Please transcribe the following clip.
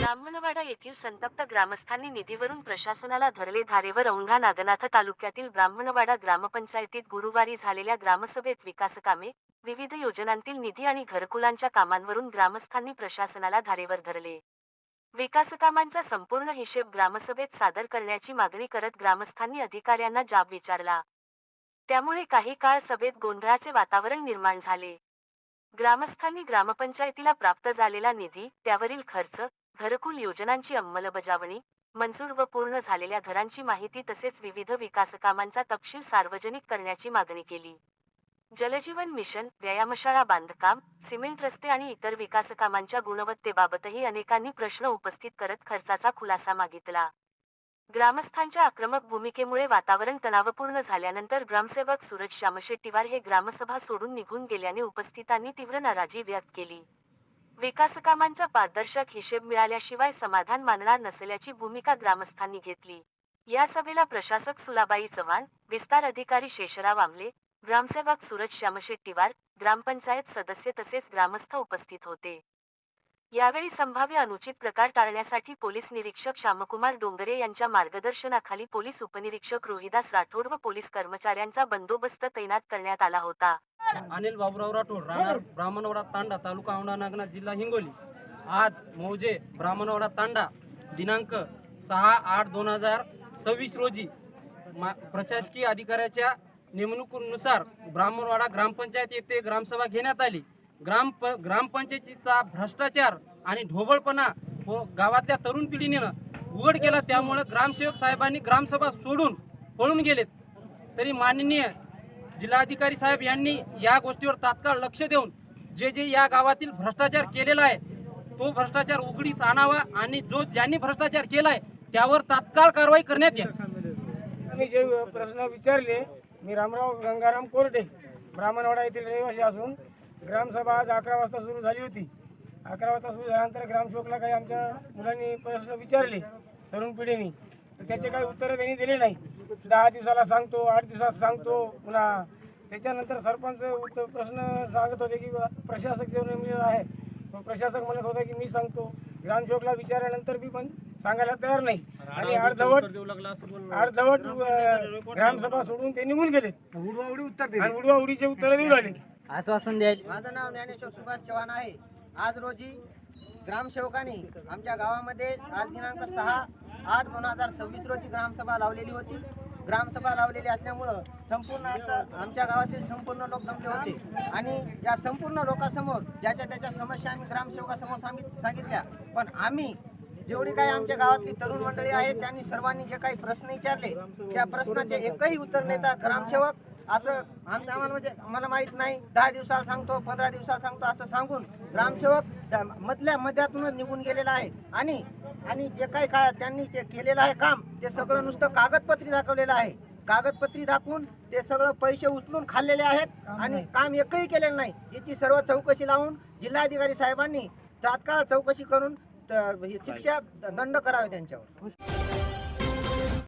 ब्राह्मणवाडा येथील संतप्त ग्रामस्थांनी निधीवरून प्रशासनाला धरले धारेवर औंढा नागनाथ तालुक्यातील ब्राह्मणवाडा ग्रामपंचायतीत गुरुवारी झालेल्या ग्रामसभेत विकासकामे, विविध योजनांतील निधी आणि घरकुलांच्या कामांवरून ग्रामस्थांनी प्रशासनाला धारेवर धरले. विकासकामांचा संपूर्ण हिशेब ग्रामसभेत सादर करण्याची मागणी करत ग्रामस्थांनी अधिकाऱ्यांना जाब विचारला. त्यामुळे काही काळ सभेत गोंधळाचे वातावरण निर्माण झाले. ग्रामस्थांनी ग्रामपंचायतीला प्राप्त झालेला निधी, त्यावरील खर्च, घरकुल योजनांची अंमलबजावणी, मंजूर व पूर्ण झालेल्या घरांची माहिती तसेच विविध विकासकामांचा तपशील सार्वजनिक करण्याची मागणी केली. जलजीवन मिशन, व्यायामशाळा बांधकाम, सिमेंट रस्ते आणि इतर विकासकामांच्या गुणवत्तेबाबतही अनेकांनी प्रश्न उपस्थित करत खर्चाचा खुलासा मागितला. ग्रामस्थांच्या आक्रमक भूमिकेमुळे वातावरण तणावपूर्ण झाल्यानंतर ग्रामसेवक सूरज श्यामशेट्टीवार हे ग्रामसभा सोडून निघून गेल्याने उपस्थितांनी तीव्र नाराजी व्यक्त केली. विकासकामांचा पारदर्शक हिशेब मिळाल्याशिवाय समाधान मानणार नसल्याची भूमिका ग्रामस्थांनी घेतली. या सभेला प्रशासक सुलाबाई चव्हाण, विस्तार अधिकारी शेषराव आमले, ग्रामसेवक सूरज श्यामशेट्टीवार, ग्रामपंचायत सदस्य तसेच ग्रामस्थ उपस्थित होते. यावेळी संभाव्य अनुचित प्रकार टाळण्यासाठी पोलीस निरीक्षक श्यामकुमार डोंगरे यांच्या मार्गदर्शनाखाली पोलीस उपनिरीक्षक रोहिदास राठोड व पोलीस कर्मचाऱ्यांचा बंदोबस्त तैनात करण्यात आला होता. अनिल बाबूराव राठोड, राहणार ब्राह्मणवाडा तांडा, तालुका औंढा नागनाथ, जिल्हा हिंगोली. आज मौजे ब्राह्मणवाडा तांडा दिनांक 6/8/2026 रोजी प्रशासकीय अधिकाऱ्याच्या नेमणुकीनुसार ब्राह्मणवाडा ग्रामपंचायत येथे ग्रामसभा घेण्यात आली. ग्रामपंचायतीचा भ्रष्टाचार आणि ढोबळपणा व गावातल्या तरुण पिढीने उघड केला. त्यामुळे ग्रामसेवक साहेबांनी ग्रामसभा सोडून पळून गेलेत. तरी माननीय जिल्हाधिकारी साहेब यांनी या गोष्टीवर तात्काळ लक्ष देऊन जे या गावातील भ्रष्टाचार केलेला आहे तो भ्रष्टाचार उघडीस आणावा आणि ज्यांनी भ्रष्टाचार केलाय त्यावर तात्काळ कारवाई करण्यात यावी. मी जे प्रश्न विचारले, मी रामराव गंगाराम कोरडे, ब्राह्मणवाडा येथील रहिवासी असून ग्रामसभा आज 11 वाजता सुरू झाली होती. 11 वाजता सुरू झाल्यानंतर ग्रामसेवकला काही आमच्या मुलांनी प्रश्न विचारले तरुण पिढीने, तर त्याचे काही उत्तरं त्यांनी दिले नाही. 10 दिवसाला सांगतो, 8 दिवसात सांगतो. पुन्हा त्याच्यानंतर सरपंच प्रश्न सांगत होते की प्रशासक जो नेमलेला आहे तो प्रशासक म्हणत होता की मी सांगतो. ग्रामसेवकला विचारल्यानंतर बी पण सांगायला तयार नाही आणि अर्धवट ग्रामसभा सोडून ते निघून गेले. उडवाउडीचे उत्तर देऊ लागले. आश्वासन द्यायला. माझं नाव ज्ञानेश्वर सुभाष चव्हाण आहे. आज रोजी ग्रामसेवकांनी आमच्या गावामध्ये आज दिनांक 6/8/2026 रोजी ग्रामसभा लावलेली होती. ग्रामसभा लावलेली असल्यामुळं संपूर्ण आमच्या गावातील संपूर्ण लोक जमले होते आणि या संपूर्ण लोकांसमोर ज्याच्या त्याच्या समस्या आम्ही ग्रामसेवकासमोर सांगितल्या. पण आम्ही जेवढी काही आमच्या गावातली तरुण मंडळी आहेत त्यांनी सर्वांनी जे काही प्रश्न विचारले त्या प्रश्नाचे एकही उत्तर नेता ग्रामसेवक असं आम्हाला म्हणजे मला माहीत नाही 10 दिवसाला सांगतो, 15 दिवसाला सांगतो असं सांगून ग्रामसेवक मध्यातूनच निघून गेलेला आहे. आणि जे काही त्यांनी जे केलेलं आहे काम ते सगळं नुसतं कागदपत्री दाखवलेलं आहे. कागदपत्री दाखवून ते सगळं पैसे उचलून खाल्लेले आहेत आणि काम एकही केलेलं नाही. याची सर्व चौकशी लावून जिल्हाधिकारी साहेबांनी तात्काळ चौकशी करून शिक्षा दंड करावे त्यांच्यावर.